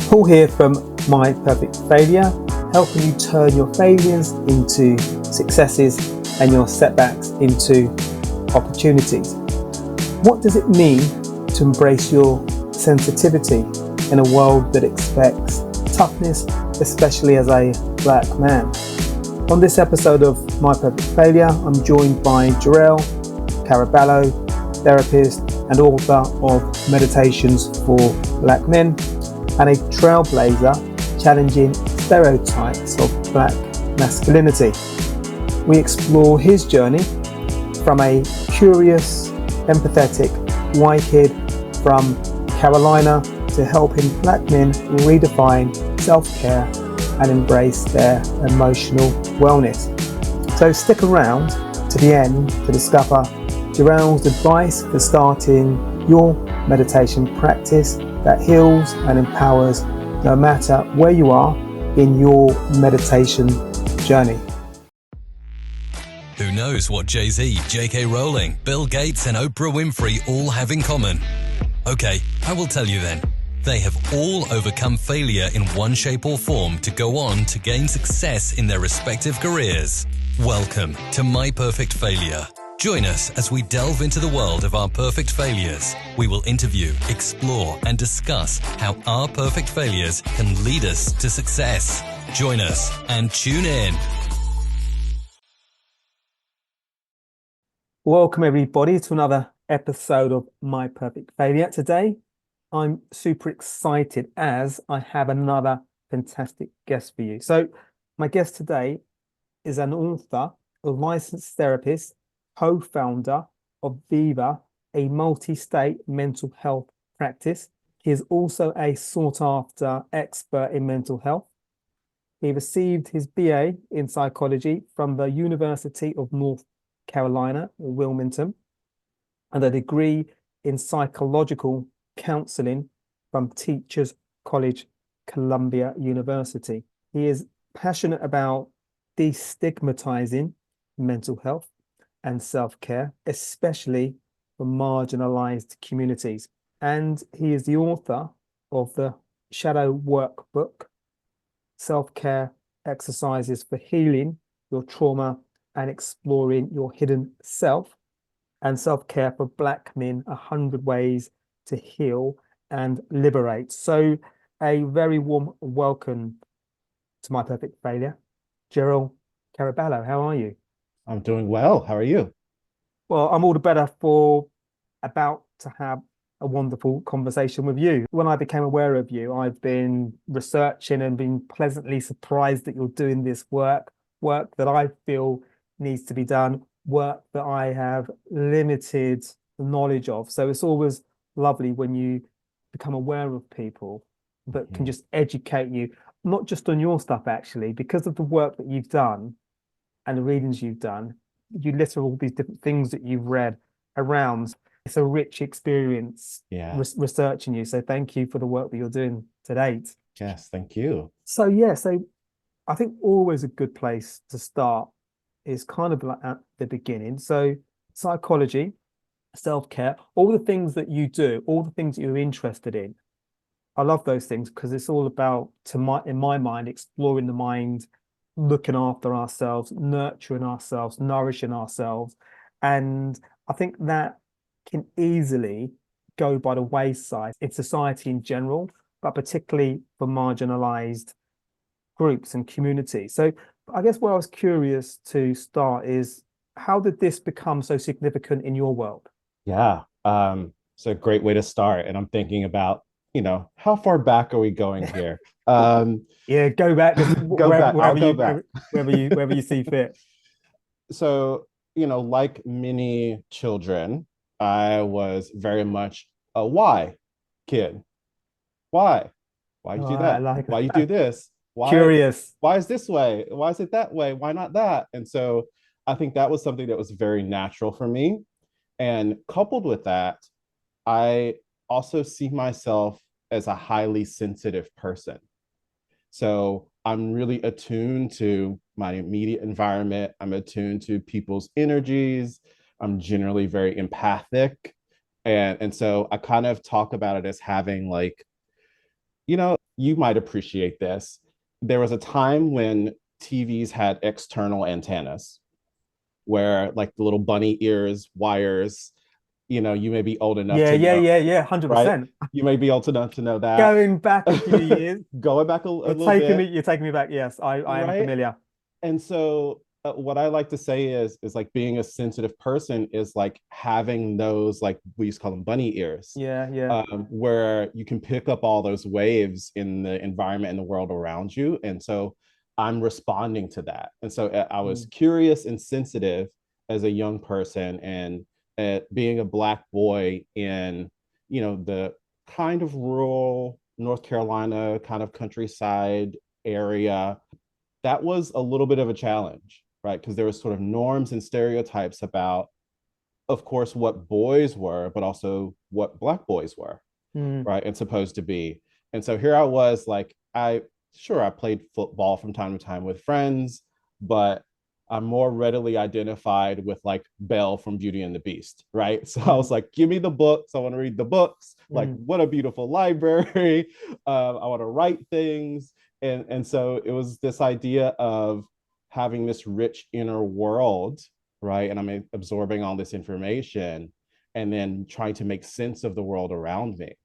Paul here from My Perfect Failure, helping you turn your failures into successes and your setbacks into opportunities. What does it mean to embrace your sensitivity in a world that expects toughness, especially as a black man? On this episode of My Perfect Failure, I'm joined by Jor-El Caraballo, therapist and author of Meditations for Black Men, and a trailblazer challenging stereotypes of black masculinity. We explore his journey from a curious, empathetic white kid from Carolina to helping black men redefine self-care and embrace their emotional wellness. So stick around to the end to discover Jor-El's advice for starting your meditation practice that heals and empowers no matter where you are in your meditation journey. Who knows what Jay-Z, J.K. Rowling, Bill Gates and Oprah Winfrey all have in common? Okay, I will tell you then. They have all overcome failure in one shape or form to go on to gain success in their respective careers. Welcome to My Perfect Failure. Join us as we delve into the world of our perfect failures. We will interview, explore, and discuss how our perfect failures can lead us to success. Join us and tune in. Welcome everybody to another episode of My Perfect Failure. Today, I'm super excited as I have another fantastic guest for you. So my guest today is an author, a licensed therapist, co-founder of Viva, a multi-state mental health practice. He is also a sought-after expert in mental health. He received his BA in psychology from the University of North Carolina, Wilmington, and a degree in psychological counseling from Teachers College, Columbia University. He is passionate about destigmatizing mental health and self-care, especially for marginalized communities. And he is the author of the Shadow Workbook, Self-Care Exercises for Healing Your Trauma and Exploring Your Hidden Self, and Self-Care for Black Men, 100 Ways to Heal and Liberate. So a very warm welcome to My Perfect Failure, Jor-El Caraballo. How are you? I'm doing well. How are you? Well, I'm all the better for about to have a wonderful conversation with you. When I became aware of you, I've been researching and been pleasantly surprised that you're doing this work that I feel needs to be done, work that I have limited knowledge of. So it's always lovely when you become aware of people that can just educate you, not just on your stuff, actually, because of the work that you've done and the readings you've done. You list all these different things that you've read around. It's a rich experience researching you. So thank you for the work that you're doing to date. Yes, thank you. So I think always a good place to start is kind of like at the beginning. So psychology, self-care, all the things that you do, all the things that you're interested in. I love those things because it's all about, in my mind, exploring the mind, looking after ourselves, nurturing ourselves, nourishing ourselves. And I think that can easily go by the wayside in society in general, but particularly for marginalized groups and communities. So I guess where I was curious to start is, how did this become so significant in your world? Yeah, it's a great way to start. And I'm thinking about, how far back are we going here? Yeah, go back. Wherever you see fit. So, like many children, I was very much a why kid. Why? Why you do that? Why you do this? Why? Curious. Why is this way? Why is it that way? Why not that? And so I think that was something that was very natural for me. And coupled with that, I also see myself as a highly sensitive person. So I'm really attuned to my immediate environment. I'm attuned to people's energies. I'm generally very empathic. And so I kind of talk about it as having like You might appreciate this. There was a time when TVs had external antennas where like the little bunny ears, wires, you may be old enough Yeah, to yeah, know, yeah, yeah, right? 100%. You may be old enough to know that. Going back a few years, Going back a little bit, you're taking me back. Yes, I am right? familiar. And so what I like to say is like being a sensitive person is like having those, like we used to call them bunny ears, Yeah, yeah. where you can pick up all those waves in the environment and the world around you. And so I'm responding to that. And so I was Mm. curious and sensitive as a young person, and being a Black boy in, the kind of rural North Carolina, kind of countryside area, that was a little bit of a challenge, right? Because there was sort of norms and stereotypes about, of course, what boys were, but also what Black boys were, Mm. right? And supposed to be. And so here I was, like, I played football from time to time with friends, but I'm more readily identified with like Belle from Beauty and the Beast, right? So I Mm. was like, give me the books. I want to read the books. Like, Mm. what a beautiful library. I want to write things. And so it was this idea of having this rich inner world, right? And I'm absorbing all this information and then trying to make sense of the world around me,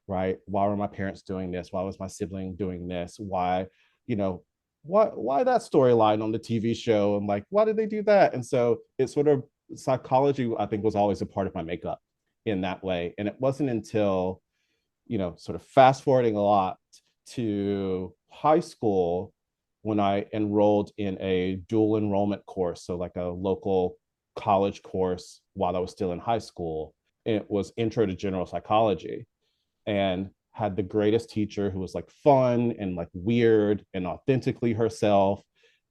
right? Why were my parents doing this? Why was my sibling doing this? Why, you know, why that storyline on the TV show? And like, why did they do that? And so it's sort of psychology, I think, was always a part of my makeup in that way. And it wasn't until, sort of fast forwarding a lot to high school when I enrolled in a dual enrollment course. So like a local college course while I was still in high school. It was Intro to General Psychology, and had the greatest teacher who was like fun and like weird and authentically herself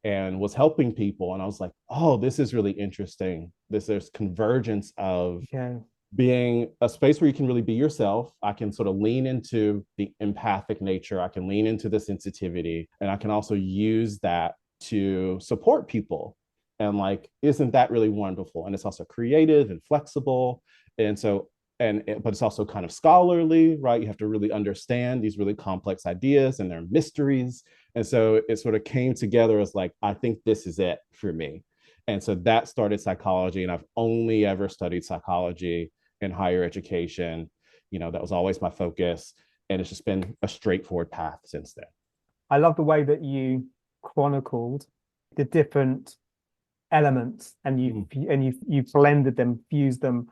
and was helping people. And I was like, oh, this is really interesting. There's convergence of Okay. being a space where you can really be yourself. I can sort of lean into the empathic nature. I can lean into the sensitivity, and I can also use that to support people. And like, isn't that really wonderful? And it's also creative and flexible. And so, but it's also kind of scholarly, right? You have to really understand these really complex ideas and their mysteries. And so it sort of came together as like, I think this is it for me. And so that started psychology. And I've only ever studied psychology in higher education. That was always my focus. And it's just been a straightforward path since then. I love the way that you chronicled the different elements and Mm. you blended them, fused them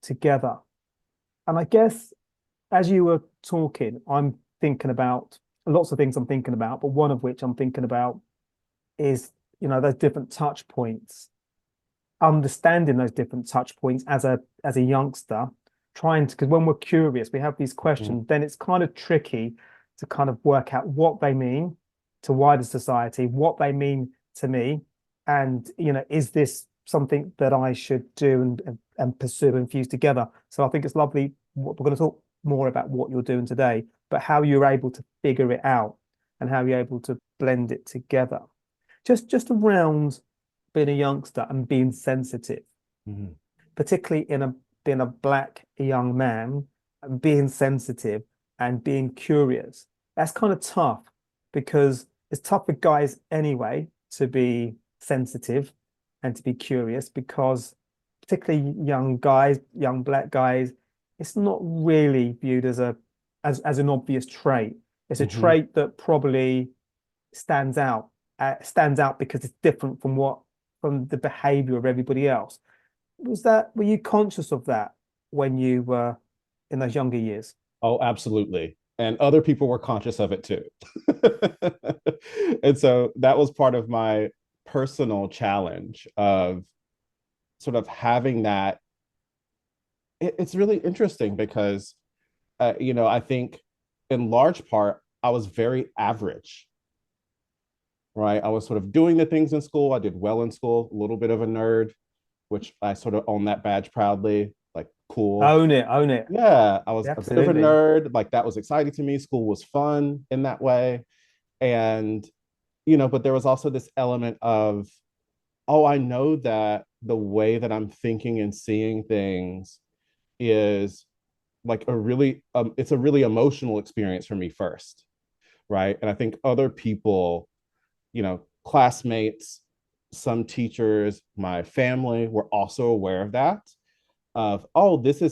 together. And I guess as you were talking, I'm thinking about lots of things I'm thinking about, but one of which I'm thinking about is, those different touch points, understanding those different touch points as a youngster, trying to, because when we're curious, we have these Mm. questions, then it's kind of tricky to kind of work out what they mean to wider society, what they mean to me, and is this something that I should do and pursue and fuse together? So I think it's lovely. We're going to talk more about what you're doing today, but how you're able to figure it out and how you're able to blend it together. Just around being a youngster and being sensitive, Mm. particularly in a being a Black young man, and being sensitive and being curious. That's kind of tough because it's tough for guys anyway to be sensitive and to be curious because particularly young guys, young Black guys, it's not really viewed as as an obvious trait. It's a Mm-hmm. trait that probably stands out stands out because it's different from the behavior of everybody else. Were you conscious of that when you were in those younger years? Oh, absolutely. And other people were conscious of it too. And so that was part of my personal challenge of sort of having that. It's really interesting because, I think in large part, I was very average, right? I was sort of doing the things in school. I did well in school, a little bit of a nerd, which I sort of own that badge proudly, like cool. Own it, own it. Yeah, I was a bit of a Absolutely. nerd. Like that was exciting to me. School was fun in that way. And, but there was also this element of, oh, I know that the way that I'm thinking and seeing things is like it's a really emotional experience for me first, right? And I think other people, classmates, some teachers, my family were also aware of that, of, oh, this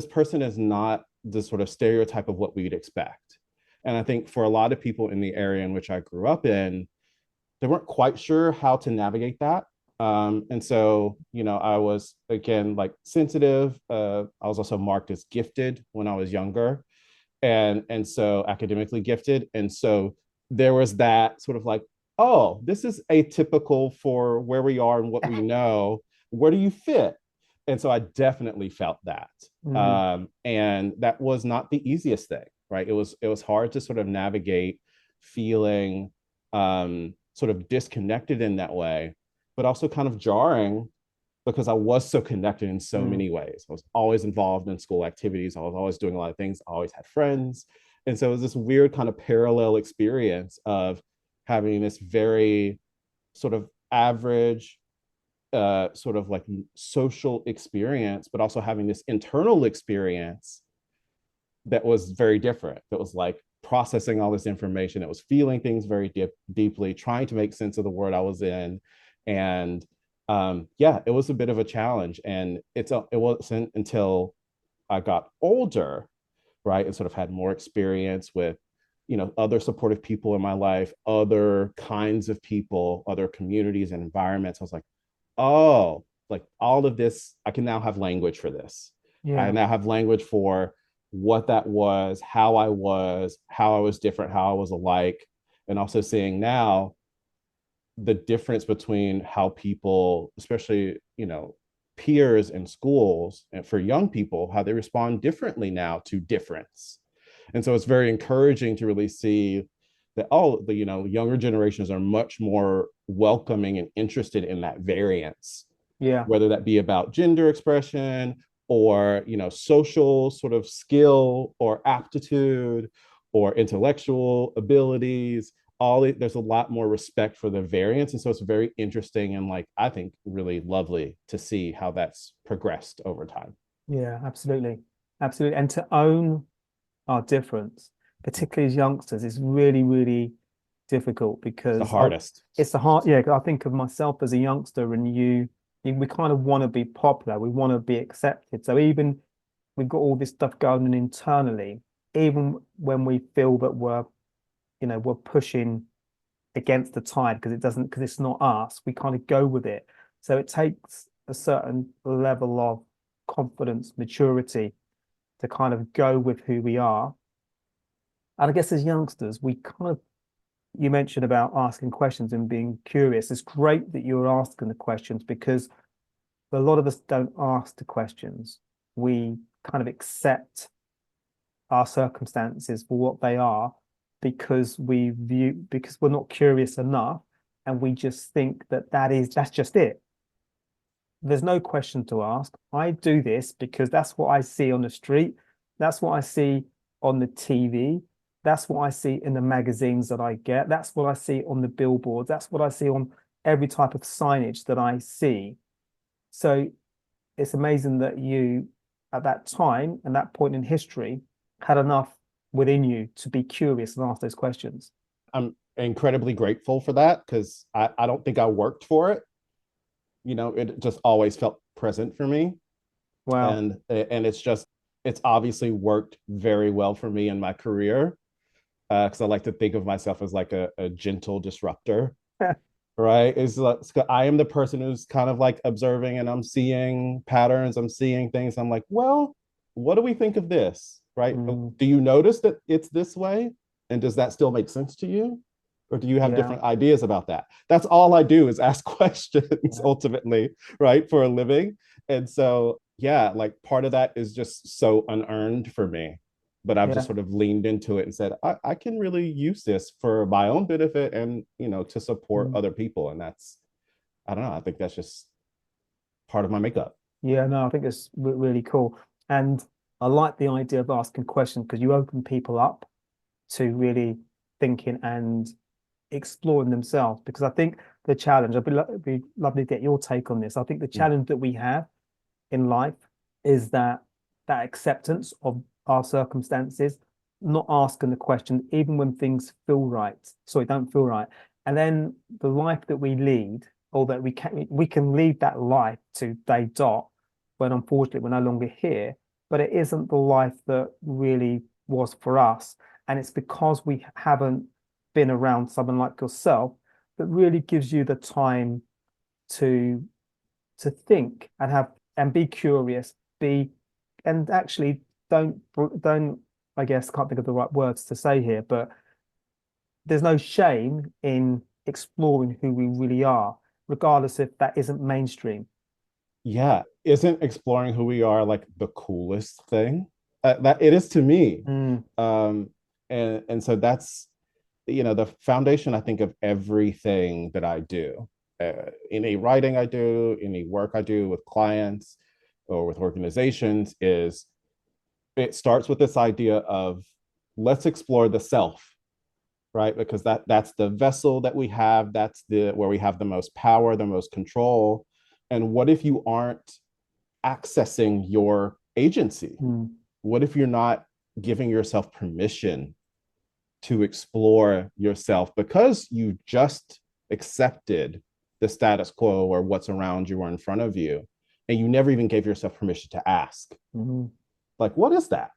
person is not the sort of stereotype of what we'd expect. And I think for a lot of people in the area in which I grew up in, they weren't quite sure how to navigate that. And so, I was, again, like, sensitive. I was also marked as gifted when I was younger, and so academically gifted. And so there was that sort of like, oh, this is atypical for where we are and what we know. Where do you fit? And so I definitely felt that. Mm, And that was not the easiest thing, right? It was hard to sort of navigate feeling sort of disconnected in that way, but also kind of jarring because I was so connected in so mm, many ways. I was always involved in school activities. I was always doing a lot of things. I always had friends. And so it was this weird kind of parallel experience of having this very sort of average, sort of like social experience, but also having this internal experience that was very different. That was like processing all this information. It was feeling things very deeply, trying to make sense of the world I was in. And yeah, it was a bit of a challenge. And it wasn't until I got older, right, and sort of had more experience with, other supportive people in my life, other kinds of people, other communities and environments. I was like, oh, like all of this, I can now have language for this. I yeah. now have language for what that was, how I was different, how I was alike, and also seeing now the difference between how people, especially, peers in schools and for young people, how they respond differently now to difference. And so it's very encouraging to really see that, oh, the younger generations are much more welcoming and interested in that variance, Yeah. whether that be about gender expression or social sort of skill or aptitude or intellectual abilities. There's a lot more respect for the variance, and so it's very interesting and, like, I think really lovely to see how that's progressed over time. Yeah, absolutely. Absolutely. And to own our difference, particularly as youngsters, is really, really difficult It's the because hardest. it's the hard, yeah, 'cause I think of myself as a youngster and we kind of want to be popular. We want to be accepted. So even we've got all this stuff going on internally, even when we feel that we're pushing against the tide because it's not us, we kind of go with it. So it takes a certain level of confidence, maturity to kind of go with who we are. And I guess as youngsters, we kind of, you mentioned about asking questions and being curious. It's great that you're asking the questions because a lot of us don't ask the questions. We kind of accept our circumstances for what they are because we're not curious enough and we just think that's just it. There's no question to ask. I do this because that's what I see on the street. That's what I see on the TV. That's what I see in the magazines that I get. That's what I see on the billboards. That's what I see on every type of signage that I see. So it's amazing that you, at that time and that point in history, had enough within you to be curious and ask those questions. I'm incredibly grateful for that because I don't think I worked for it. It just always felt present for me. Wow. And it's obviously worked very well for me in my career, because I like to think of myself as like a gentle disruptor, right? It's like, I am the person who's kind of like observing and I'm seeing patterns, I'm seeing things. I'm like, well, what do we think of this, right? Mm, Do you notice that it's this way? And does that still make sense to you? Or do you have yeah, different ideas about that? That's all I do is ask questions yeah, ultimately, right? For a living. And so, yeah, like part of that is just so unearned for me. But I've just yeah, sort of leaned into it and said, I can really use this for my own benefit and, to support mm, other people. And that's, I don't know, I think that's just part of my makeup. yeah. No, I think it's really cool. And I like the idea of asking questions because you open people up to really thinking and exploring themselves. Because I think the challenge, it'd be lovely to get your take on this. I think the challenge that we have in life is that that acceptance of our circumstances, not asking the question, even when things feel right. Sorry, don't feel right. And then the life that we lead, or that we can lead that life to day dot when unfortunately we're no longer here, but it isn't the life that really was for us. And it's because we haven't been around someone like yourself that really gives you the time to think and have and be curious, be and actually don't I guess can't think of the right words to say here, but there's no shame in exploring who we really are, regardless if that isn't mainstream. Yeah, isn't exploring who we are like the coolest thing? That it is to me. Mm, And so that's, the foundation, I think, of everything that I do. Any writing I do, any work I do with clients or with organizations, is it starts with this idea of let's explore the self, right? Because that's the vessel that we have, that's the where we have the most power, the most control. And what if you aren't accessing your agency? mm, What if you're not giving yourself permission to explore yourself because you just accepted the status quo or what's around you or in front of you, and you never even gave yourself permission to ask, mm. like, what is that?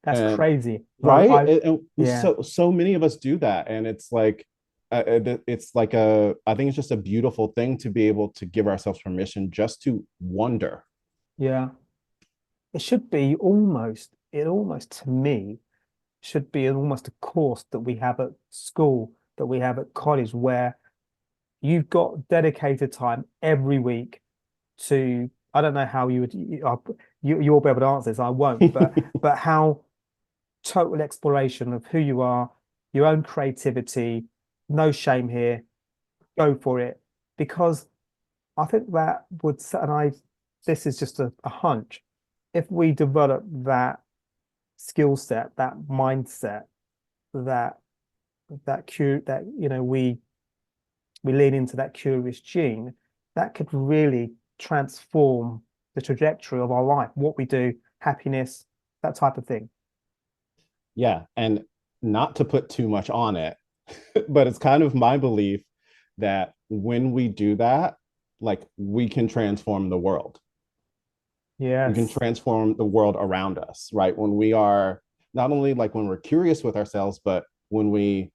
That's And crazy. right, I and yeah, so many of us do that, and it's like it's like I think it's just a beautiful thing to be able to give ourselves permission just to wonder. yeah. It should be almost, it almost to me should be almost a course that we have at school, that we have at college, where you've got dedicated time every week to, I don't know how you would, you'll be able to answer this, I won't, but how total exploration of who you are, your own creativity, no shame here, go for it. Because I think that would, and this is just a hunch. If we develop that skill set, that mindset, that that we lean into that curious gene, that could really transform the trajectory of our life, what we do, happiness, that type of thing. Yeah, and not to put too much on it, but it's kind of my belief that when we do that, like, we can transform the world. We can Yes. transform the world around us, right? When we are not only like when we're curious with ourselves, but when we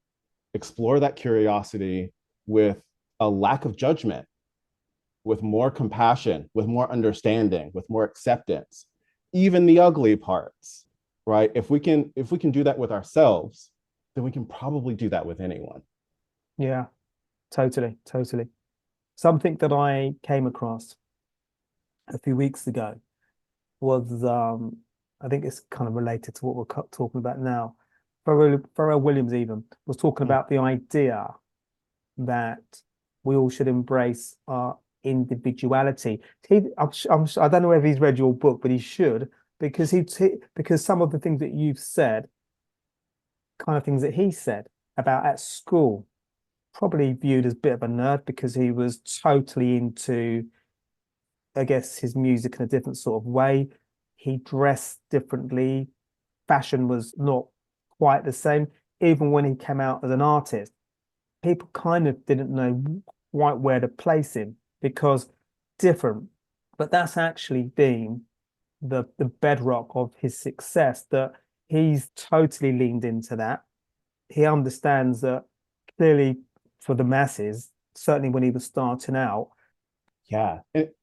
explore that curiosity with a lack of judgment, with more compassion, with more understanding, with more acceptance, even the ugly parts, right? If we can do that with ourselves, then we can probably do that with anyone. Yeah, totally, totally. Something that I came across a few weeks ago was I think it's kind of related to what we're talking about now. Pharrell Williams even was talking Mm. about the idea that we all should embrace our individuality. I don't know whether he's read your book, but he should, because because some of the things that you've said, kind of things that he said about at school, probably viewed as a bit of a nerd because he was totally into, I guess, his music in a different sort of way. He dressed differently. Fashion was not quite the same. Even when he came out as an artist, people kind of didn't know quite where to place him because different. But that's actually been the bedrock of his success, that he's totally leaned into that. He understands that clearly for the masses, certainly when he was starting out. Yeah,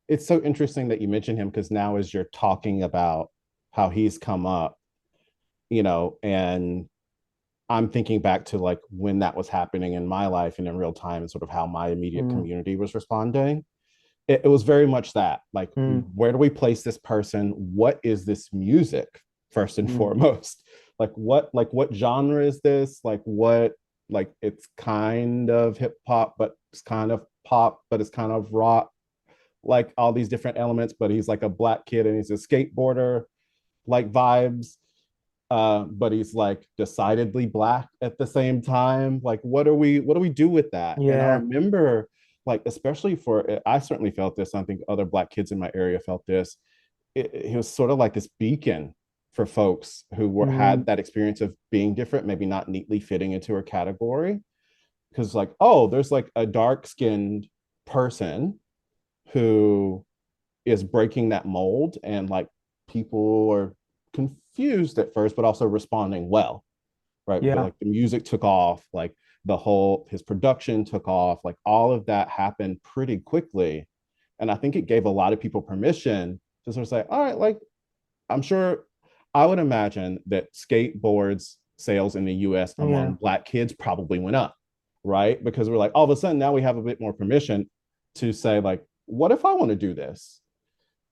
it's so interesting that you mentioned him, because now as you're talking about how he's come up, and I'm thinking back to like when that was happening in my life and in real time, and sort of how my immediate Mm, community was responding. It was very much that, like, mm, where do we place this person? What is this music, first and mm. foremost? Like what genre is this? Like it's kind of hip hop, but it's kind of pop, but it's kind of rock, like all these different elements. But he's like a black kid and he's a skateboarder, like vibes. But he's like decidedly black at the same time. Like, what do we do with that? And I Yeah. remember, like, especially for, I certainly felt this, I think other black kids in my area felt this, he was sort of like this beacon for folks who Mm, had that experience of being different, maybe not neatly fitting into a category. Because like, oh, there's like a dark skinned person who is breaking that mold, and like people are confused at first, but also responding well, right? But yeah. like the music took off, like the whole his production took off, like all of that happened pretty quickly. And I think it gave a lot of people permission to sort of say, all right, like I'm sure, I would imagine that skateboards sales in the US Yeah. among Black kids probably went up, right? Because we're like, all of a sudden now we have a bit more permission to say, like, what if I want to do this,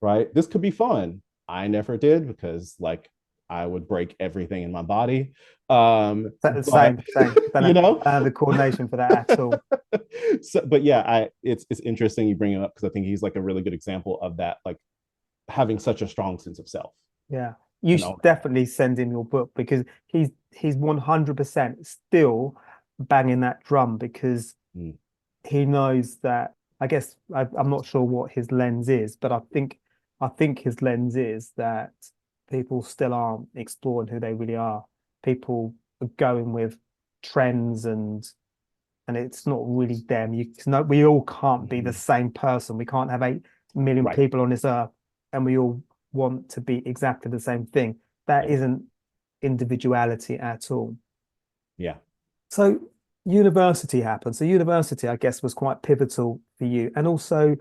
right? This could be fun. I never did because, like, I would break everything in my body. But, Same, same. you know, Don't have the coordination for that at all. so, but yeah, it's interesting you bring it up because I think he's like a really good example of that, like having such a strong sense of self Yeah. You and should owning that. definitely send him your book because he's 100% still banging that drum because Mm, he knows that I guess I'm not sure what his lens is, but I think his lens is that people still aren't exploring who they really are. People are going with trends and it's not really them. We all can't be the mm, same person. We can't have 8 million right. people on this earth and we all want to be exactly the same thing. That Yep. isn't individuality at all. Yeah. So university happened. So university, I guess, was quite pivotal for you. And also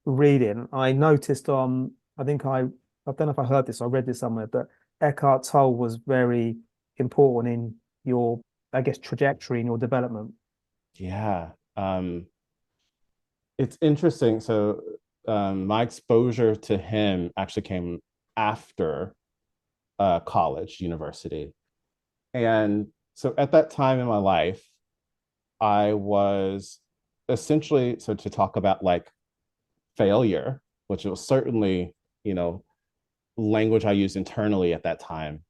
reading. I noticed I don't know if I heard this, I read this somewhere, but Eckhart Tolle was very important in your, I guess, trajectory in your development. Yeah. It's interesting. So my exposure to him actually came after college, university. And so at that time in my life, I was essentially, so to talk about like failure, which was certainly, you know, language I used internally at that time.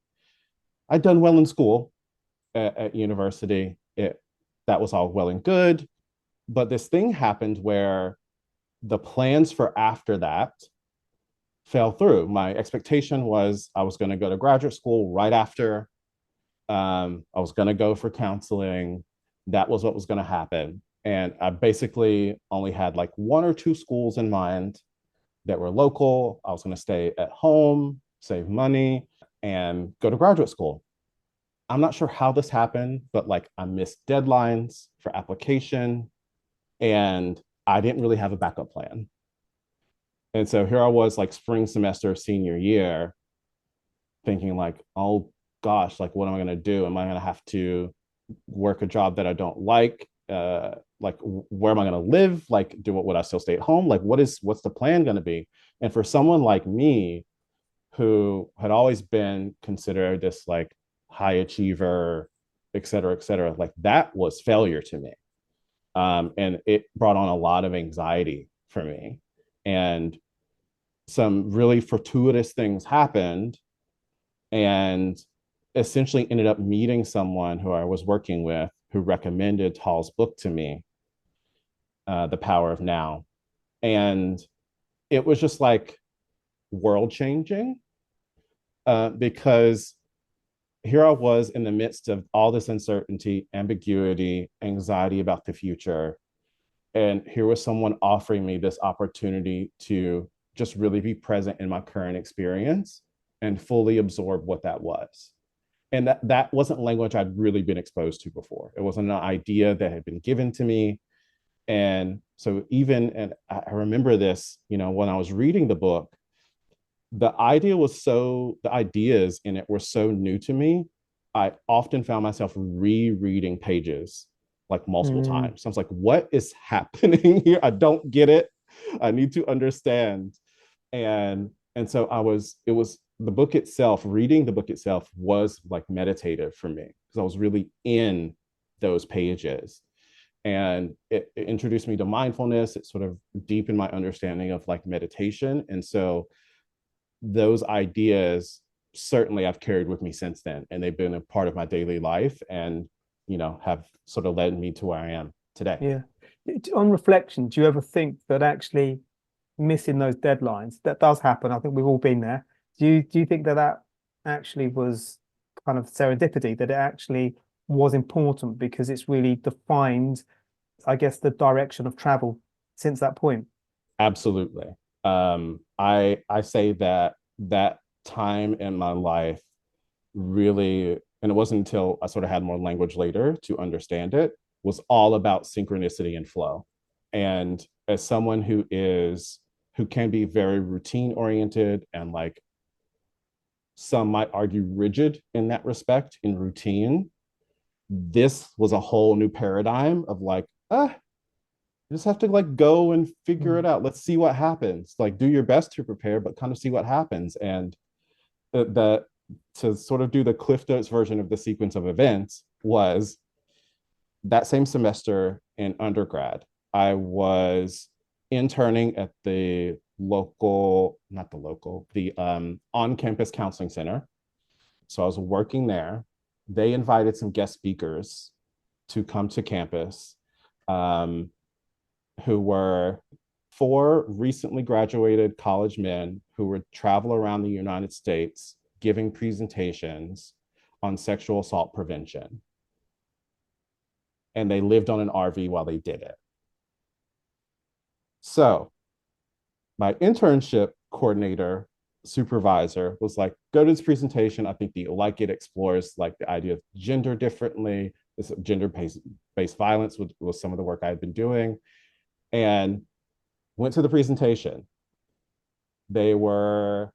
I'd done well in school at university. That was all well and good. But this thing happened where the plans for after that fell through. My expectation was I was going to go to graduate school right after. I was going to go for counseling. That was what was going to happen. And I basically only had like one or two schools in mind that were local. I was going to stay at home, save money, and go to graduate school. I'm not sure how this happened, but like I missed deadlines for application and I didn't really have a backup plan. And so here I was, like spring semester, senior year, thinking like, oh gosh, like what am I going to do? Am I going to have to work a job that I don't like? Like where am I going to live? Like would I still stay at home? Like what's the plan going to be? And for someone like me who had always been considered this like high achiever, et cetera, like that was failure to me. And it brought on a lot of anxiety for me. And some really fortuitous things happened and essentially ended up meeting someone who I was working with who recommended Tolle's book to me, The Power of Now. And it was just like world changing because here I was in the midst of all this uncertainty, ambiguity, anxiety about the future. And here was someone offering me this opportunity to just really be present in my current experience and fully absorb what that was. And that wasn't language I'd really been exposed to before. It wasn't an idea that had been given to me. And so and I remember this, you know, when I was reading the book, the ideas in it were so new to me. I often found myself rereading pages like multiple Mm, times. I was like, what is happening here? I don't get it. I need to understand. And so it was the book itself, reading the book itself was like meditative for me because I was really in those pages. And it introduced me to mindfulness. It sort of deepened my understanding of like meditation. And so those ideas certainly I've carried with me since then, and they've been a part of my daily life, and you know have sort of led me to where I am today. yeah. On reflection, do you ever think that actually missing those deadlines. That does happen. I think we've all been there. Do you think that that actually was kind of serendipity, that it actually was important because it's really defined, I guess, the direction of travel since that point? Absolutely. I say that that time in my life really, and it wasn't until I sort of had more language later to understand it, was all about synchronicity and flow. And as someone who can be very routine oriented and like some might argue rigid in that respect in routine, this was a whole new paradigm of like, you just have to like go and figure it Mm. out. Let's see what happens. Like do your best to prepare, but kind of see what happens. And the to sort of do the Cliff Notes version of the sequence of events was that same semester in undergrad, I was interning at the local, not the local, the on-campus counseling center. So I was working there. They invited some guest speakers to come to campus, um, who were four recently graduated college men who would travel around the United States giving presentations on sexual assault prevention. And they lived on an RV while they did it. So my internship coordinator supervisor was like, go to this presentation. I think that you like it, explores like the idea of gender differently. This gender-based violence was some of the work I had been doing. And went to the presentation. They were,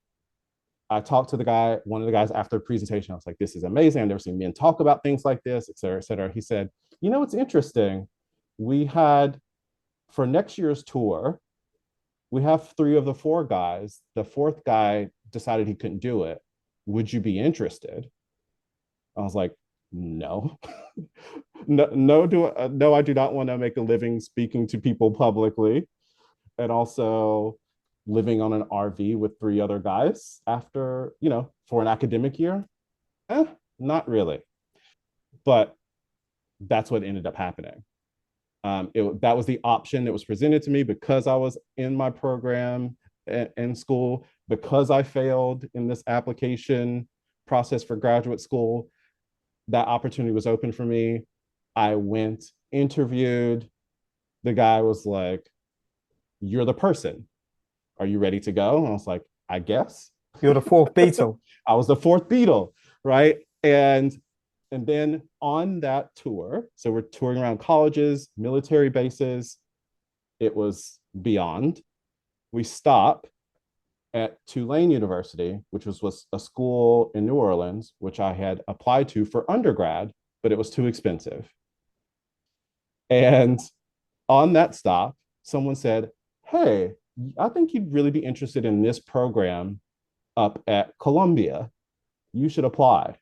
I talked to the guy, one of the guys after the presentation. I was like, this is amazing. I've never seen men talk about things like this, et cetera, et cetera. He said, you know, it's interesting. We had, for next year's tour, we have three of the four guys. The fourth guy decided he couldn't do it. Would you be interested? I was like, no. No, I do not want to make a living speaking to people publicly. And also living on an RV with three other guys after, for an academic year? Eh, not really. But that's what ended up happening. That was the option that was presented to me because I was in my program in school, because I failed in this application process for graduate school. That opportunity was open for me. I went, interviewed. The guy was like, you're the person. Are you ready to go? And I was like, I guess. You're the fourth Beatle. I was the fourth Beatle, right? And then on that tour, so we're touring around colleges, military bases, it was beyond. We stop at Tulane University, which was a school in New Orleans, which I had applied to for undergrad, but it was too expensive. And on that stop, someone said, hey, I think you'd really be interested in this program up at Columbia. You should apply.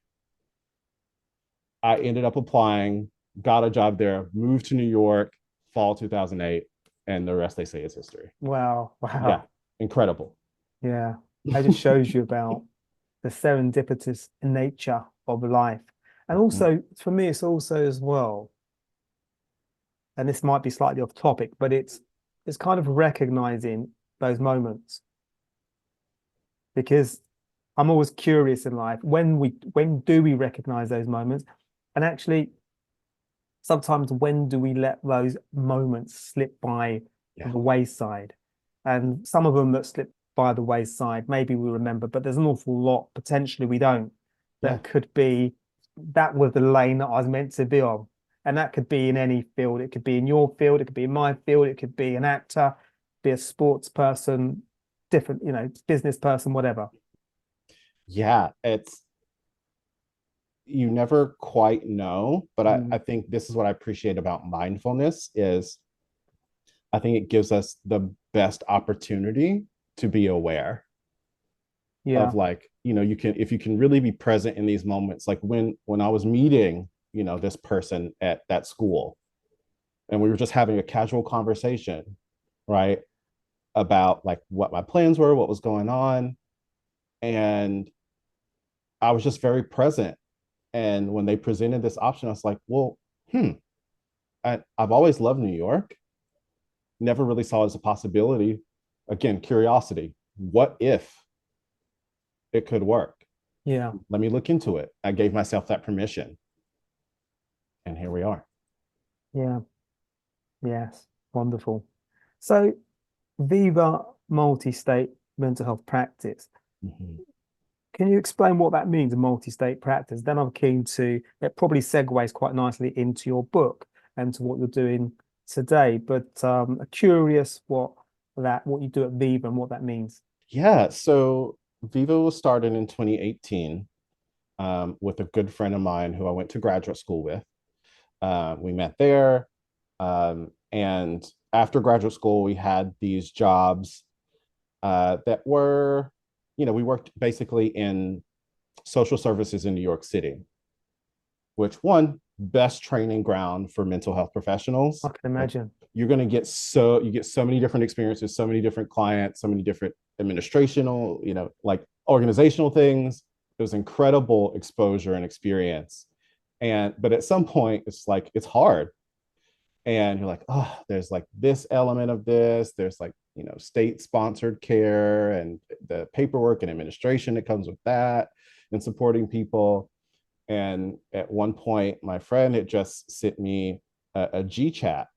I ended up applying, got a job there, moved to New York, fall 2008, and the rest they say is history. Wow. Yeah, Wow. incredible. Yeah. It just shows you about the serendipitous nature of life. And also, for me, it's also as well, and this might be slightly off topic, but it's kind of recognizing those moments because I'm always curious in life when do we recognize those moments? And actually, sometimes when do we let those moments slip by Yeah. the wayside? And some of them that slip by the wayside, maybe we remember, but there's an awful lot potentially we don't. Yeah. That could be that was the lane that I was meant to be on. And that could be in any field. It could be in your field, it could be in my field, it could be an actor, be a sports person, different, business person, whatever. Yeah, it's, you never quite know, but I Mm. think this is what I appreciate about mindfulness is I think it gives us the best opportunity to be aware Yeah. of like, you can, if you can really be present in these moments, like when I was meeting, this person at that school and we were just having a casual conversation, right? About like what my plans were, what was going on. And I was just very present. And when they presented this option, I was like, well, I've always loved New York, never really saw it as a possibility again, curiosity. What if it could work? Yeah. Let me look into it. I gave myself that permission. And here we are. Yeah. Yes. Wonderful. So Viva multi-state mental health practice. Mhm. Can you explain what that means, a multi-state practice? Then I'm keen to, it probably segues quite nicely into your book and to what you're doing today. But curious what you do at Viva and what that means. Yeah. So Viva was started in 2018 with a good friend of mine who I went to graduate school with. We met there. And after graduate school, we had these jobs that were, we worked basically in social services in New York City, which one, best training ground for mental health I professionals. can Like imagine. you get so many different experiences, so many different clients, so many different administrational, like organizational things. It was incredible exposure and experience. But at some point, it's like it's hard, and you're like, oh, there's like this element of this. There's like state sponsored care and the paperwork and administration that comes with that, and supporting people. And at one point, my friend had just sent me a G chat,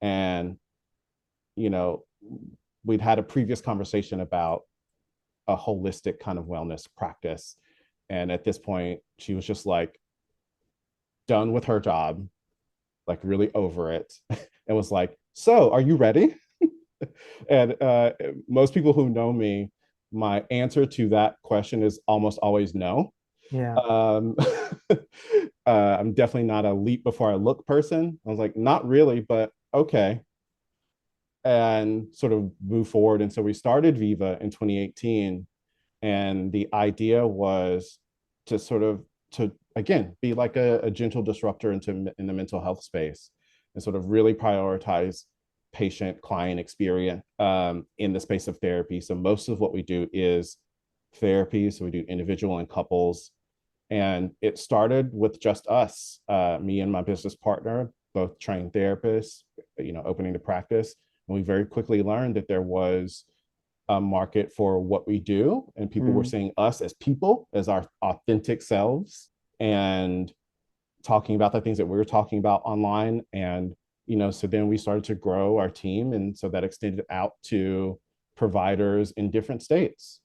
and you know, we'd had a previous conversation about a holistic kind of wellness practice. And at this point, she was just like done with her job, like really over it, and was like, "So, are you ready?" And most people who know me, my answer to that question is almost always no. Yeah. Um, I'm definitely not a leap before I look person. I was like, not really, but okay. And sort of move forward. And so we started Viva in 2018. And the idea was to sort of, to again, be like a gentle disruptor in the mental health space, and sort of really prioritize patient client experience in the space of therapy. So most of what we do is therapy. So we do individual and couples. And it started with just us, me and my business partner, both trained therapists, opening the practice. And we very quickly learned that there was a market for what we do, and people were Mm. seeing us as people, as our authentic selves, and talking about the things that we were talking about online. And so then we started to grow our team, and so that extended out to providers in different states.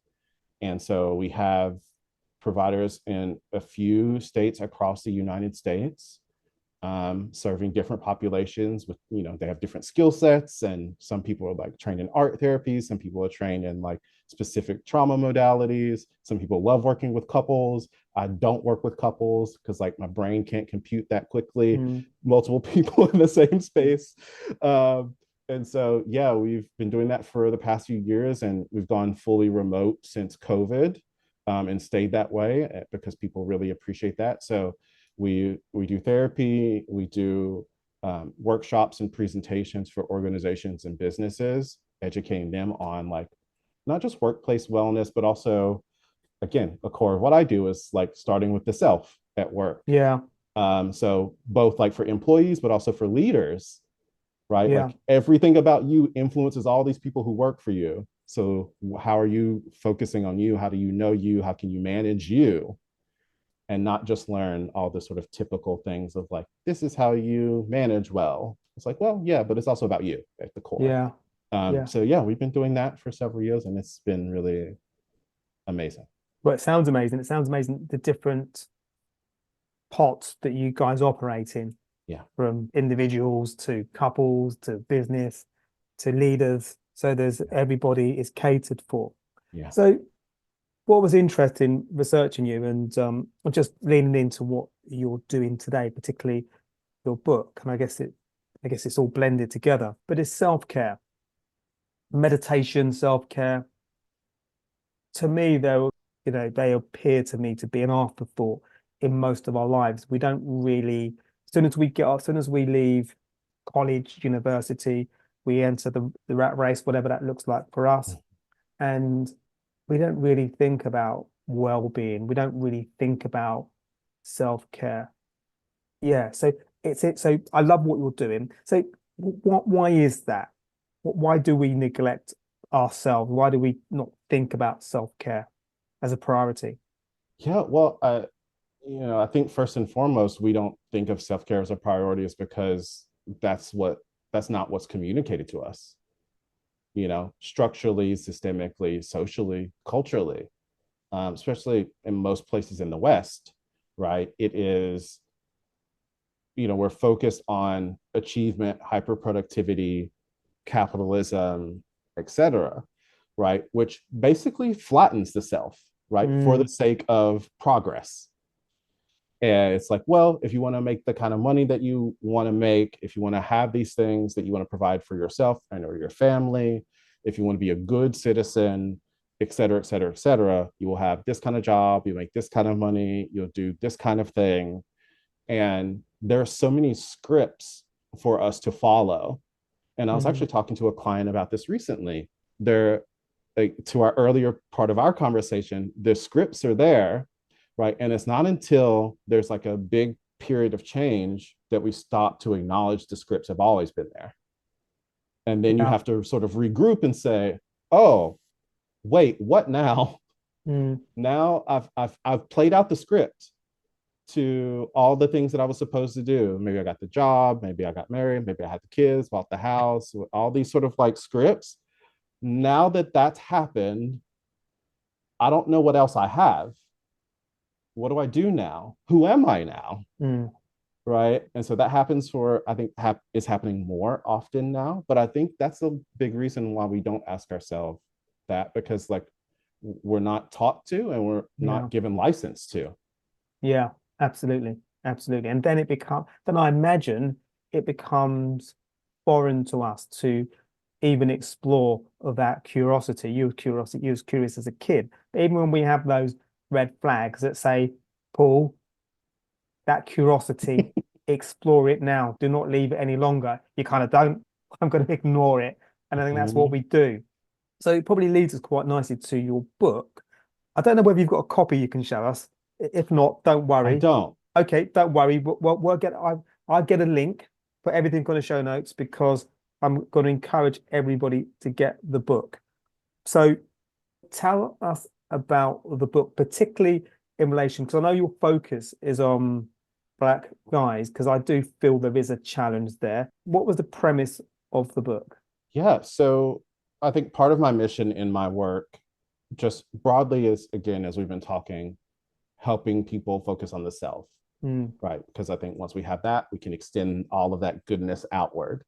And so we have providers in a few states across the United States, serving different populations with, they have different skill sets. And some people are like trained in art therapy. Some people are trained in like specific trauma modalities. Some people love working with couples. I don't work with couples because like my brain can't compute that quickly, Mm. multiple people in the same space. And so, yeah, we've been doing that for the past few years, and we've gone fully remote since COVID, and stayed that way because people really appreciate that. So we do therapy, we do workshops and presentations for organizations and businesses, educating them on like not just workplace wellness, but also, again, a core of what I do is like starting with the self at work. Yeah. So both like for employees, but also for leaders, right? Yeah. Like everything about you influences all these people who work for you. So how are you focusing on you? How do you know you? How can you manage you? And not just learn all the sort of typical things of like, this is how you manage well. It's like, well, yeah, but it's also about you at the core. Yeah. Yeah. So yeah, we've been doing that for several years, and it's been really amazing. Well, it sounds amazing. It sounds amazing. The different pots that you guys operate in, Yeah. from individuals to couples to business to leaders. So there's everybody is catered for. Yeah. So what was interesting researching you and just leaning into what you're doing today, particularly your book, and I guess it's all blended together, but it's self-care, meditation, self-care. To me, they appear to me to be an afterthought in most of our lives. We don't really, as soon as we leave college, university, we enter the rat race, whatever that looks like for us. And we don't really think about well-being. We don't really think about self-care. Yeah. So so I love what you're doing. So why is that? Why do we neglect ourselves? Why do we not think about self-care as a priority? Yeah, well, I think first and foremost, we don't think of self-care as a priority is because that's not what's communicated to us, structurally, systemically, socially, culturally, especially in most places in the West, right? It is, we're focused on achievement, hyperproductivity, capitalism, etc., right? Which basically flattens the self, right? For the sake of progress. And it's like, well, if you want to make the kind of money that you want to make, if you want to have these things that you want to provide for yourself and or your family, if you want to be a good citizen, et cetera, et cetera, et cetera, you will have this kind of job, you make this kind of money, you'll do this kind of thing. And there are so many scripts for us to follow. And I was actually talking to a client about this recently. To our earlier part of our conversation, the scripts are there, right? And it's not until there's like a big period of change that we stop to acknowledge the scripts have always been there. And then you have to sort of regroup and say, oh, wait, what now? Now I've played out the script to all the things that I was supposed to do. Maybe I got the job, maybe I got married, maybe I had the kids, bought the house, all these sort of like scripts. Now that that's happened, I don't know what else I have. What do I do now? Who am I now? Right. And so that happens I think it's happening more often now. But I think that's a big reason why we don't ask ourselves that, because like we're not taught to and we're not given license to. Yeah, absolutely. Absolutely. And then then I imagine it becomes foreign to us to even explore that curiosity. You was curious as a kid. But even when we have those red flags that say, Paul, that curiosity, explore it now. Do not leave it any longer. You kind of don't, I'm going to ignore it. And I think that's what we do. So it probably leads us quite nicely to your book. I don't know whether you've got a copy you can show us. If not, don't worry. I don't. Okay, don't worry. I'll get a link, put everything on the show notes, because I'm going to encourage everybody to get the book. So tell us about the book, particularly in relation, because I know your focus is on Black guys, because I do feel there is a challenge there. What was the premise of the book? Yeah, so I think part of my mission in my work, just broadly, is, again, as we've been talking, helping people focus on the self, right? Because I think once we have that, we can extend all of that goodness outward.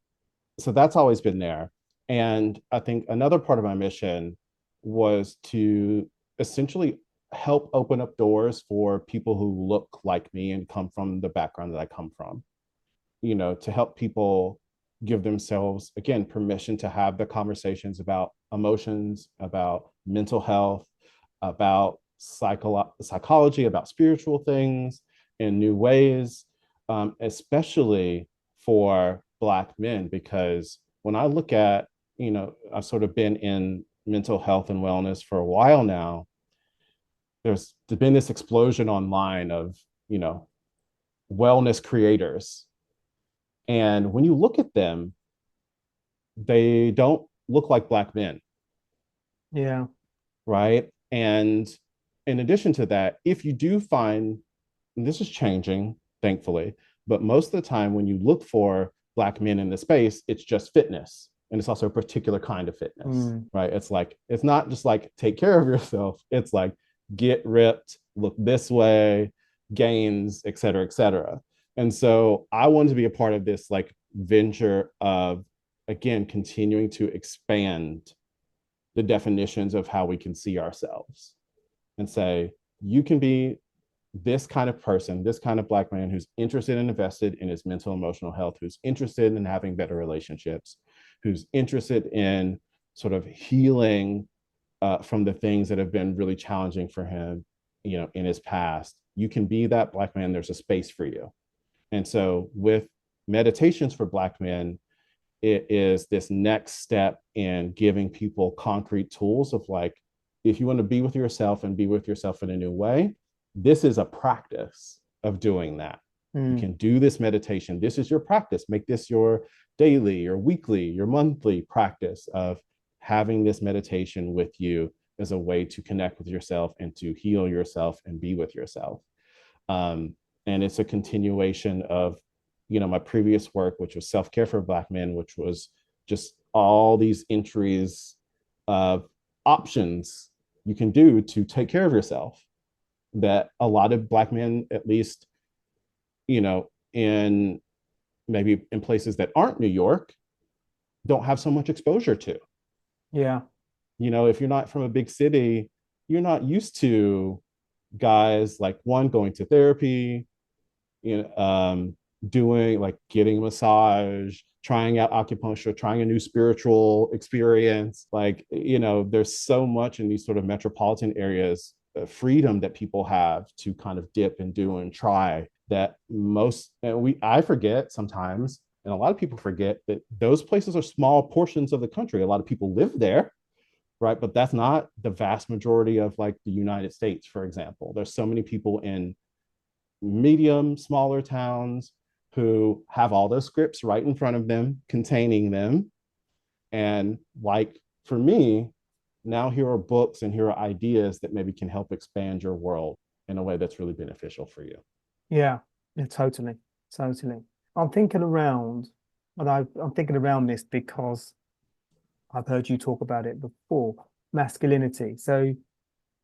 So that's always been there. And I think another part of my mission was to essentially help open up doors for people who look like me and come from the background that I come from, to help people give themselves, again, permission to have the conversations about emotions, about mental health, about psychology, about spiritual things in new ways, especially for Black men. Because when I look at, I've sort of been in mental health and wellness for a while now, there's been this explosion online of, wellness creators. And when you look at them, they don't look like Black men. Yeah. Right. And in addition to that, if you do find, and this is changing, thankfully, but most of the time when you look for Black men in the space, it's just fitness. And it's also a particular kind of fitness, right? It's like, it's not just like take care of yourself. It's like get ripped, look this way, gains, et cetera, et cetera. And so I wanted to be a part of this like venture of, again, continuing to expand the definitions of how we can see ourselves and say, you can be this kind of person, this kind of Black man who's interested and invested in his mental emotional health, who's interested in having better relationships, who's interested in sort of healing from the things that have been really challenging for him, in his past. You can be that Black man. There's a space for you. And so with Meditations for Black Men, it is this next step in giving people concrete tools of like, if you want to be with yourself and be with yourself in a new way, this is a practice of doing that. You can do this meditation. This is your practice. Make this your daily, your weekly, your monthly practice of having this meditation with you as a way to connect with yourself and to heal yourself and be with yourself. And it's a continuation of, my previous work, which was self-care for Black men, which was just all these entries of options you can do to take care of yourself that a lot of Black men, at least, in maybe in places that aren't New York, don't have so much exposure to. Yeah. If you're not from a big city, you're not used to guys like one going to therapy, doing like getting a massage, trying out acupuncture, trying a new spiritual experience. Like, there's so much in these sort of metropolitan areas, freedom that people have to kind of dip and do and try that I forget sometimes, and a lot of people forget that those places are small portions of the country. A lot of people live there, right? But that's not the vast majority of like the United States, for example. There's so many people in medium, smaller towns who have all those scripts right in front of them, containing them. And like for me, now here are books and here are ideas that maybe can help expand your world in a way that's really beneficial for you. Yeah, totally. I'm thinking around, and I'm thinking around this because I've heard you talk about it before, masculinity. So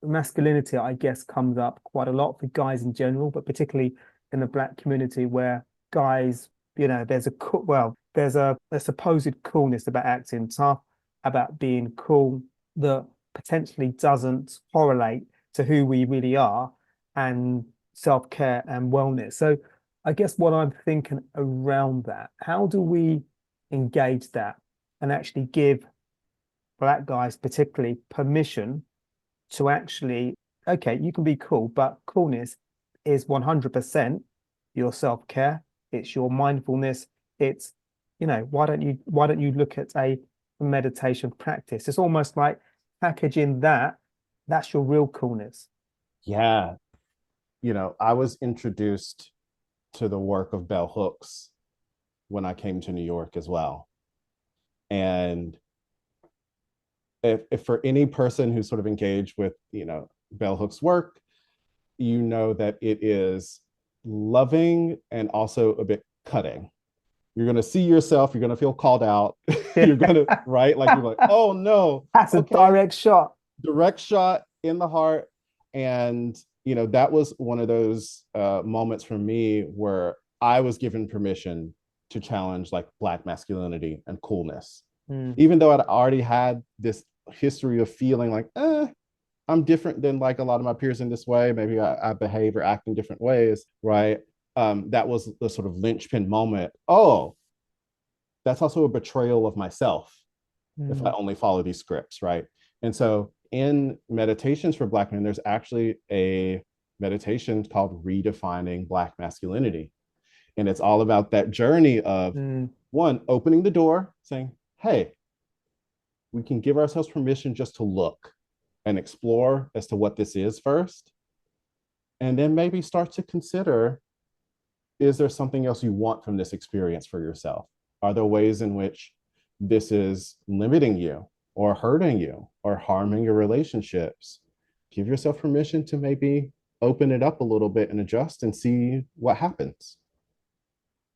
masculinity, I guess, comes up quite a lot for guys in general, but particularly in the Black community where guys, there's a supposed coolness about acting tough, about being cool that potentially doesn't correlate to who we really are and self-care and wellness. So I guess what I'm thinking around that, how do we engage that and actually give Black guys particularly permission to actually, okay, you can be cool, but coolness is 100% your self-care. It's your mindfulness. It's, why don't you look at a meditation practice? It's almost like packaging that's your real coolness. Yeah. I was introduced to the work of Bell Hooks when I came to New York as well. And if for any person who's sort of engaged with, Bell Hooks' work, that it is loving and also a bit cutting. You're going to see yourself, you're going to feel called out. You're going to, right? Like you're like, oh no. That's okay. a direct shot In the heart. And, that was one of those moments for me where I was given permission to challenge like Black masculinity and coolness. Even though I'd already had this history of feeling like, I'm different than like a lot of my peers in this way. Maybe I behave or act in different ways, right? That was the sort of linchpin moment. Oh, that's also a betrayal of myself if I only follow these scripts, right? And so in meditations for Black men, there's actually a meditation called Redefining Black Masculinity. And it's all about that journey of one, opening the door, saying, hey, we can give ourselves permission just to look and explore as to what this is first. And then maybe start to consider, is there something else you want from this experience for yourself? Are there ways in which this is limiting you or hurting you or harming your relationships? Give yourself permission to maybe open it up a little bit and adjust and see what happens.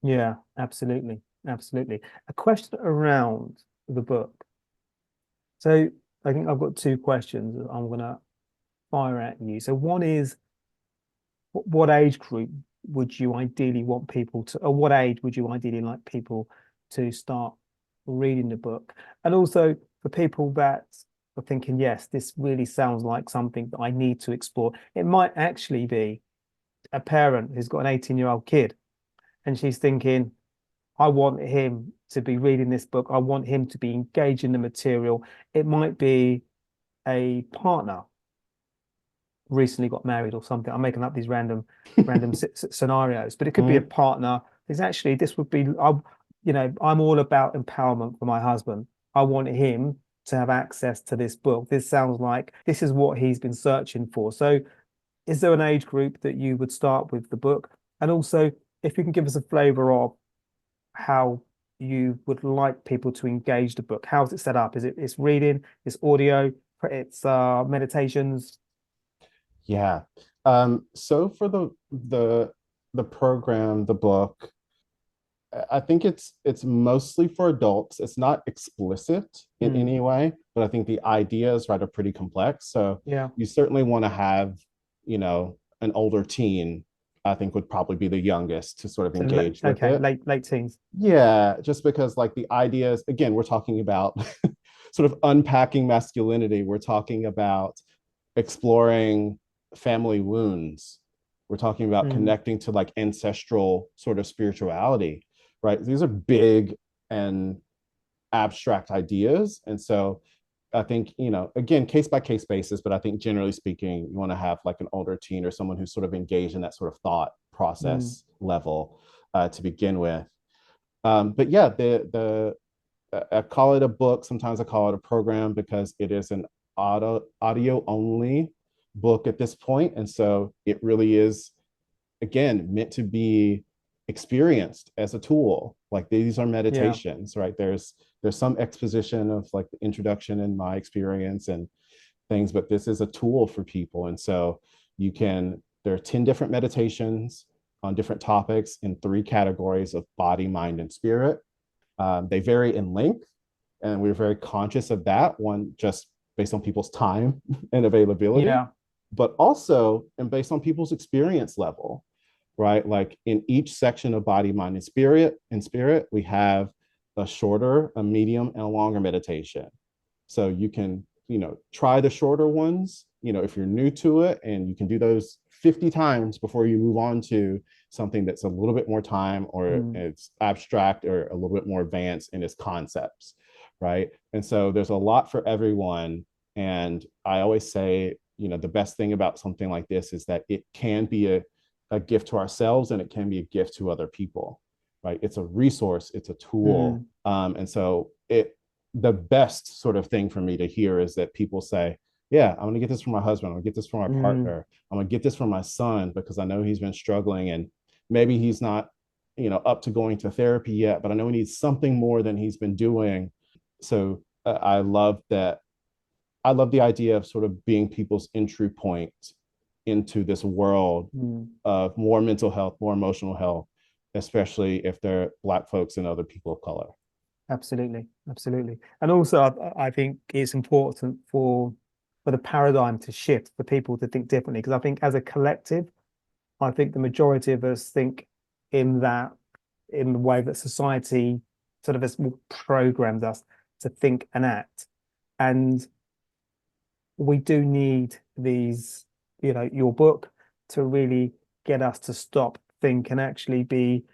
Yeah, absolutely. A question around the book. So I think I've got two questions that I'm gonna fire at you. So one is, what age group would you ideally want people to, or what age would you ideally like people to start reading the book? And also for people that are thinking, yes, this really sounds like something that I need to explore. It might actually be a parent who's got an 18-year-old kid and she's thinking, I want him to be reading this book. I want him to be engaged in the material. It might be a partner recently got married or something. I'm making up these random scenarios, but it could be a partner. It's actually, this would be, I'm all about empowerment for my husband. I want him to have access to this book. This sounds like this is what he's been searching for. So is there an age group that you would start with the book? And also, if you can give us a flavor of how you would like people to engage the book? How is it set up? Is it's reading, it's audio, it's meditations? Yeah. So for the program, the book, I think it's mostly for adults. It's not explicit in Mm, any way, but I think the ideas, right, are pretty complex. So yeah. you certainly want to have, an older teen, I think would probably be the youngest to sort of So engage with okay, it. late teens. Yeah, just because like the ideas, again, we're talking about sort of unpacking masculinity. We're talking about exploring family wounds. We're talking about Mm, connecting to like ancestral sort of spirituality, right? These are big and abstract ideas. And so I think, again, case by case basis, but I think generally speaking, you want to have like an older teen or someone who's sort of engaged in that sort of thought mm, process level to begin with. But yeah, I call it a book. Sometimes I call it a program because it is an audio only book at this point, and so it really is again meant to be experienced as a tool. Like these are yeah. meditations, right? There's some exposition of like the introduction and my experience and things, but this is a tool for people, and so there are 10 different meditations on different topics in three categories of body, mind, and spirit. They vary in length, and we're very conscious of that one, just based on people's time and availability, Yeah. but also and based on people's experience level, right? Like in each section of body, mind, and spirit, we have a shorter, a medium, and a longer meditation. So you can, try the shorter ones, if you're new to it, and you can do those 50 times before you move on to something that's a little bit more time or Mm, it's abstract or a little bit more advanced in its concepts, right? And so there's a lot for everyone. And I always say, the best thing about something like this is that it can be a gift to ourselves and it can be a gift to other people, right? It's a resource, it's a tool. mm, And so the best sort of thing for me to hear is that people say, yeah, I'm going to get this from my husband. I'm going to get this from my mm. partner. I'm going to get this from my son because I know he's been struggling and maybe he's not, up to going to therapy yet, but I know he needs something more than he's been doing. So I love that. I love the idea of sort of being people's entry point into this world Mm. of more mental health, more emotional health, especially if they're Black folks and other people of color. Absolutely, absolutely. And also, I think it's important for the paradigm to shift, for people to think differently. Because I think as a collective, I think the majority of us think in in the way that society sort of has programmed us to think and act. And we do need these, your book to really get us to stop, think, and actually be,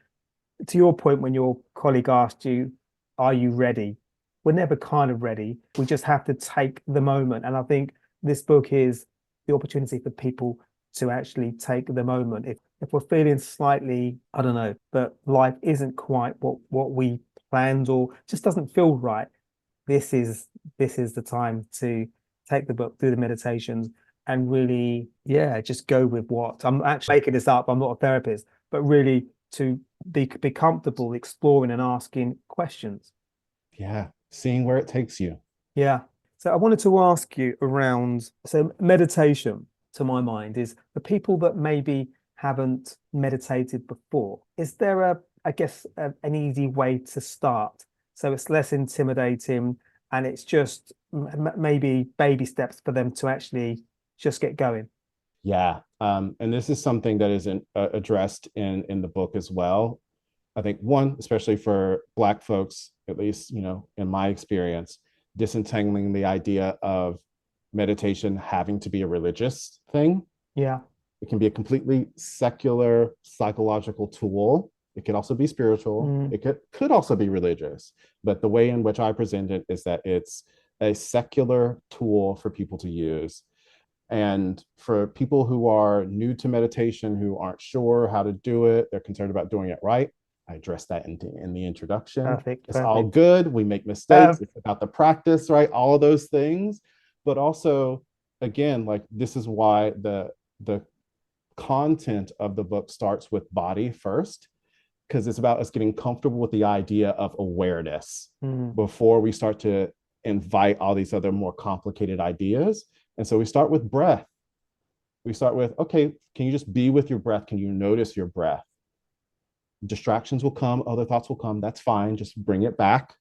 to your point, when your colleague asked you, are you ready? We're never kind of ready. We just have to take the moment. And I think this book is the opportunity for people to actually take the moment. If we're feeling slightly, I don't know, but life isn't quite what we planned or just doesn't feel right, this is this is the time to take the book, do the meditations, and really, yeah, just go with what I'm actually making this up. I'm not a therapist, but really to be comfortable exploring and asking questions. Yeah, seeing where it takes you. Yeah. So I wanted to ask you around, so meditation, to my mind, is for people that maybe haven't meditated before, is there I guess, an easy way to start? So it's less intimidating and it's just maybe baby steps for them to actually just get going. Yeah, and this is something that isn't addressed in the book as well. I think one, especially for Black folks, at least in my experience, disentangling the idea of meditation having to be a religious thing. Yeah. It can be a completely secular psychological tool. It could also be spiritual. Mm, It could also be religious. But the way in which I present it is that it's a secular tool for people to use. And for people who are new to meditation, who aren't sure how to do it, they're concerned about doing it right. I address that in the introduction. perfect. It's all Perfect. good. We make Uh, mistakes. It's about the practice, right? All of those things. But also, again, like this is why the content of the book starts with body first, because it's about us getting comfortable with the idea of awareness Mm. before we start to invite all these other more complicated ideas. And so we start with breath. We start with, okay, can you just be with your breath? Can you notice your breath? Distractions will come, other thoughts will come. That's fine. Just bring it back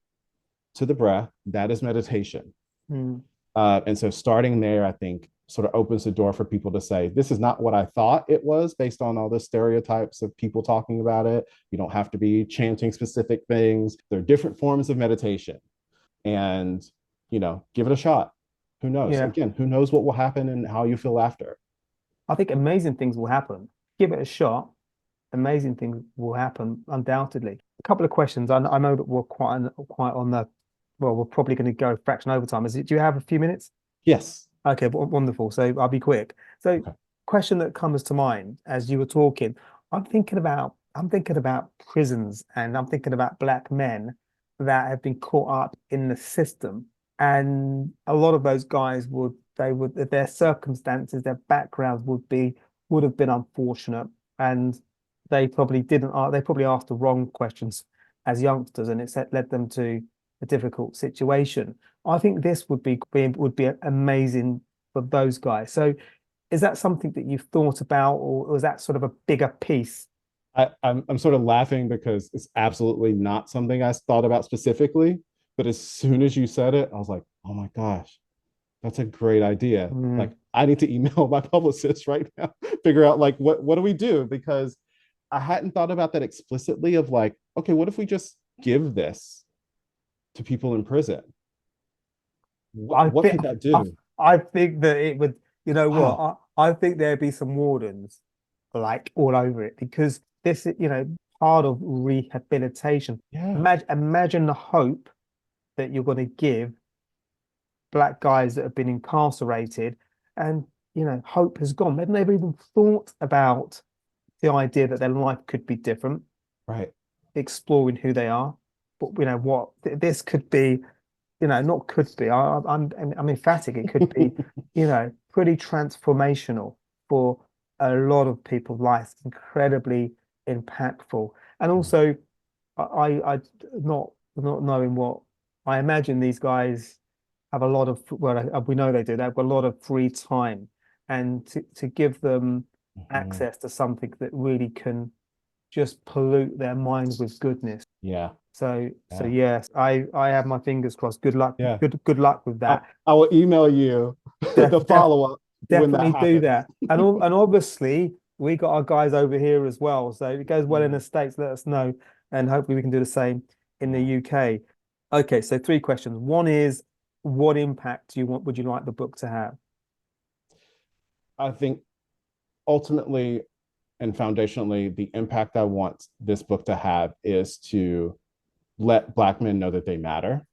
to the breath. That is meditation. Mm. And so starting there, I think, sort of opens the door for people to say, this is not what I thought it was based on all the stereotypes of people talking about it. You don't have to be chanting specific things. There are different forms of meditation. And, give it a shot. Who knows? Yeah, Again, who knows what will happen and how you feel after? I think amazing things will happen. Give it a shot. Amazing things will happen, undoubtedly. A couple of questions. I know that we're quite on the, well, we're probably going to go fraction overtime. Do you have a few minutes? Yes. Okay, wonderful. So I'll be quick. So, Okay. question that comes to mind as you were talking, I'm thinking about prisons, and I'm thinking about black men that have been caught up in the system. And a lot of those guys their circumstances, their backgrounds would have been unfortunate, and they probably asked the wrong questions as youngsters, and led them to a difficult situation. I think this would be amazing for those guys. So is that something that you've thought about, or is that sort of a bigger piece? I'm sort of laughing because it's absolutely not something I thought about specifically. But as soon as you said it, I was like, oh my gosh, that's a great idea. Mm, Like, I need to email my publicist right now, figure out like what do we do? Because I hadn't thought about that explicitly of like, okay, what if we just give this to people in prison? What I what think could that I, do? I think that it would, you know what? Wow. I think there'd be some wardens like all over it, because this is, part of rehabilitation. Yeah. Imagine the hope that you're going to give black guys that have been incarcerated, and hope has gone. They've never even thought about the idea that their life could be different, Right. exploring who they are. But what this could be, not could be. I'm emphatic. It could be, pretty transformational for a lot of people's lives. Incredibly impactful, and also, I not knowing what I imagine these guys have a lot of, well, we know they do. They've got a lot of free time, and to give them Mhm. access to something that really can just pollute their minds with goodness. Yeah. So Yeah. yes, I have my fingers crossed. Good luck, Yeah. good luck with I, that. I will email you Def, the def, follow-up when that Definitely do happens. that. And obviously we got our guys over here as well. So if it goes well in the States, let us know, and hopefully we can do the same in the Yeah. UK. Okay, so three questions. One is, what impact would you like the book to have? I think ultimately and foundationally, the impact I want this book to have is to let Black men know that they matter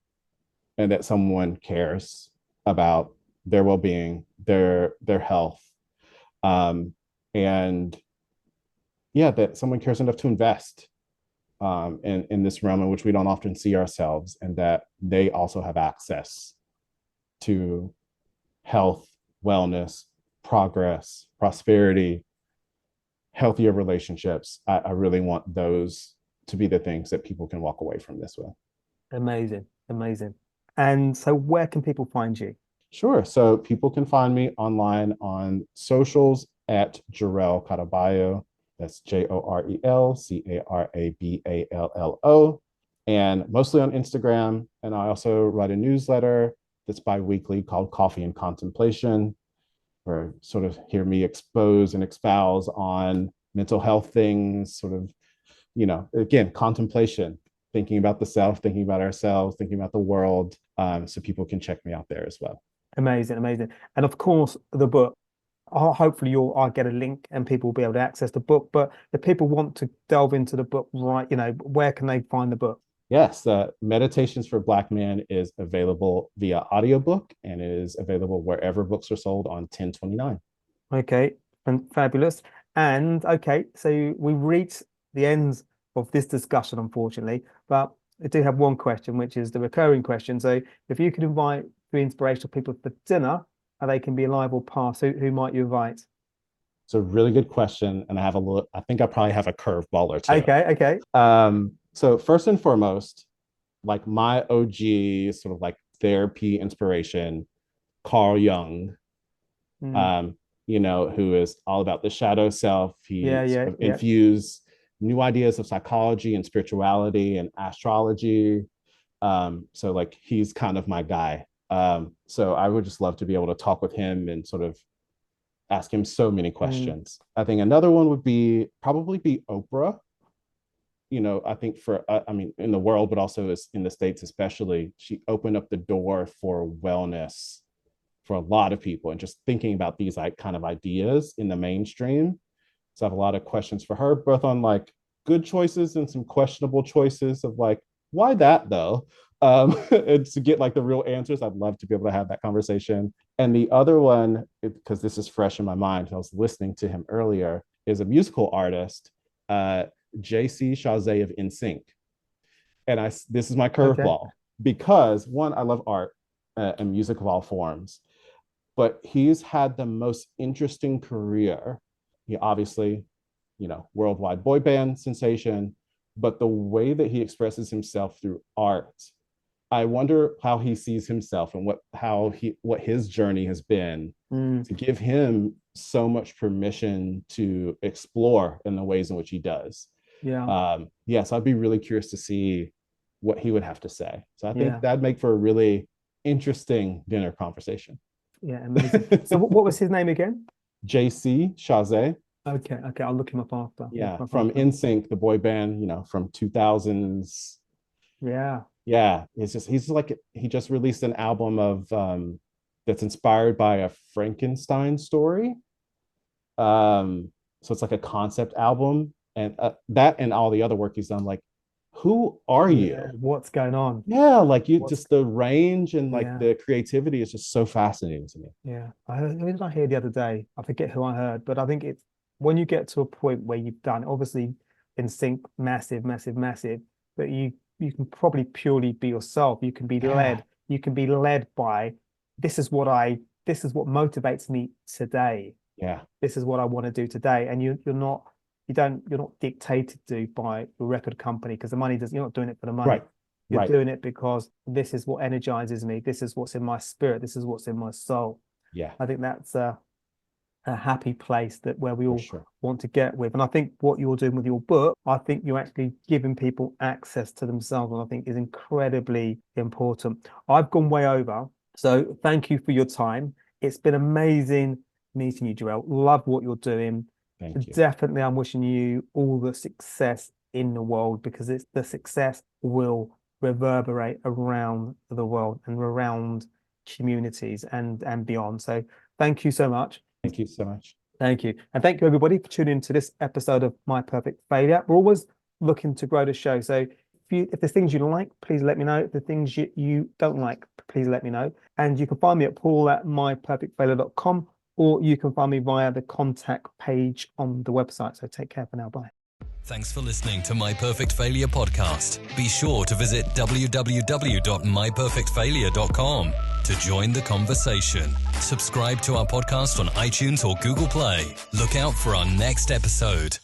and that someone cares about their well-being, their health, um, and yeah, that someone cares enough to invest in this realm in which we don't often see ourselves, and that they also have access to health, wellness, progress, prosperity, healthier relationships. I really want those to be the things that people can walk away from this with. Amazing, amazing. And so where can people find you? Sure. So people can find me online on socials at Jor-El Caraballo. That's JorelCarabballo. And mostly on Instagram. And I also write a newsletter that's bi-weekly called Coffee and Contemplation, where sort of hear me expose and espouse on mental health things, sort of, again, contemplation, thinking about the self, thinking about ourselves, thinking about the world. So people can check me out there as well. Amazing, amazing. And of course, the book. Hopefully, I'll get a link and people will be able to access the book. But if people want to delve into the book, right, where can they find the book? Yes, Meditations for Black Men is available via audiobook and is available wherever books are sold on 1029. Okay, and fabulous. And okay, so we've reached the end of this discussion, unfortunately, but I do have one question, which is the recurring question. So if you could invite three inspirational people for dinner, and they can be alive or past, who might you invite? It's a really good question, and I think I probably have a curveball or two. Okay. So first and foremost, like my OG sort of like therapy inspiration, Carl Jung, Mm. who is all about the shadow self. He sort of Yeah. infused new ideas of psychology and spirituality and astrology. So like he's kind of my guy. So I would just love to be able to talk with him and sort of ask him so many Mm. questions. I think another one would probably be Oprah. I think I mean, in the world, but also in the States, especially, she opened up the door for wellness for a lot of people and just thinking about these like kind of ideas in the mainstream. So I have a lot of questions for her, both on like good choices and some questionable choices of like, why that though? And to get like the real answers, I'd love to be able to have that conversation. And the other one, because this is fresh in my mind, I was listening to him earlier, is a musical artist, JC Chazé of NSYNC. And this is my Okay. curveball because one, I love art and music of all forms, but he's had the most interesting career. He obviously, worldwide boy band sensation, but the way that he expresses himself through art, I wonder how he sees himself and what his journey has been Mm. to give him so much permission to explore in the ways in which he does. Yeah. So I'd be really curious to see what he would have to say. So I think Yeah. that'd make for a really interesting dinner conversation. Yeah. Amazing. So what was his name again? JC Chazé. Okay. I'll look him up after. Yeah, from NSYNC, the boy band, from 2000s. Yeah. Yeah, he just released an album of that's inspired by a Frankenstein story. So it's like a concept album, and that and all the other work he's done. Like, who are you? What's going on? Yeah, like just the range and like Yeah. the creativity is just so fascinating to me. Yeah. Who did I hear the other day? I forget who I heard, but I think it's when you get to a point where you've done, obviously in sync, massive, but you can probably purely be yourself. You can be led. You can be led by this is what motivates me today. Yeah. This is what I want to do today. And you're not dictated to by your record company because the money you're not doing it for the money. Right. You're doing it because this is what energizes me. This is what's in my spirit. This is what's in my soul. Yeah. I think that's a happy place where we all sure. want to get with. And I think what you're doing with your book, I think you're actually giving people access to themselves, and I think is incredibly important. I've gone way over. So thank you for your time. It's been amazing meeting you, Jor-El. Love what you're doing. Thank you. Definitely, I'm wishing you all the success in the world because the success will reverberate around the world and around communities and beyond. So thank you so much. Thank you so much. Thank you. And thank you, everybody, for tuning into this episode of My Perfect Failure. We're always looking to grow the show. So if there's things you like, please let me know. If there's things you don't like, please let me know. And you can find me at paul@myperfectfailure.com, or you can find me via the contact page on the website. So take care for now. Bye. Thanks for listening to My Perfect Failure podcast. Be sure to visit www.myperfectfailure.com to join the conversation. Subscribe to our podcast on iTunes or Google Play. Look out for our next episode.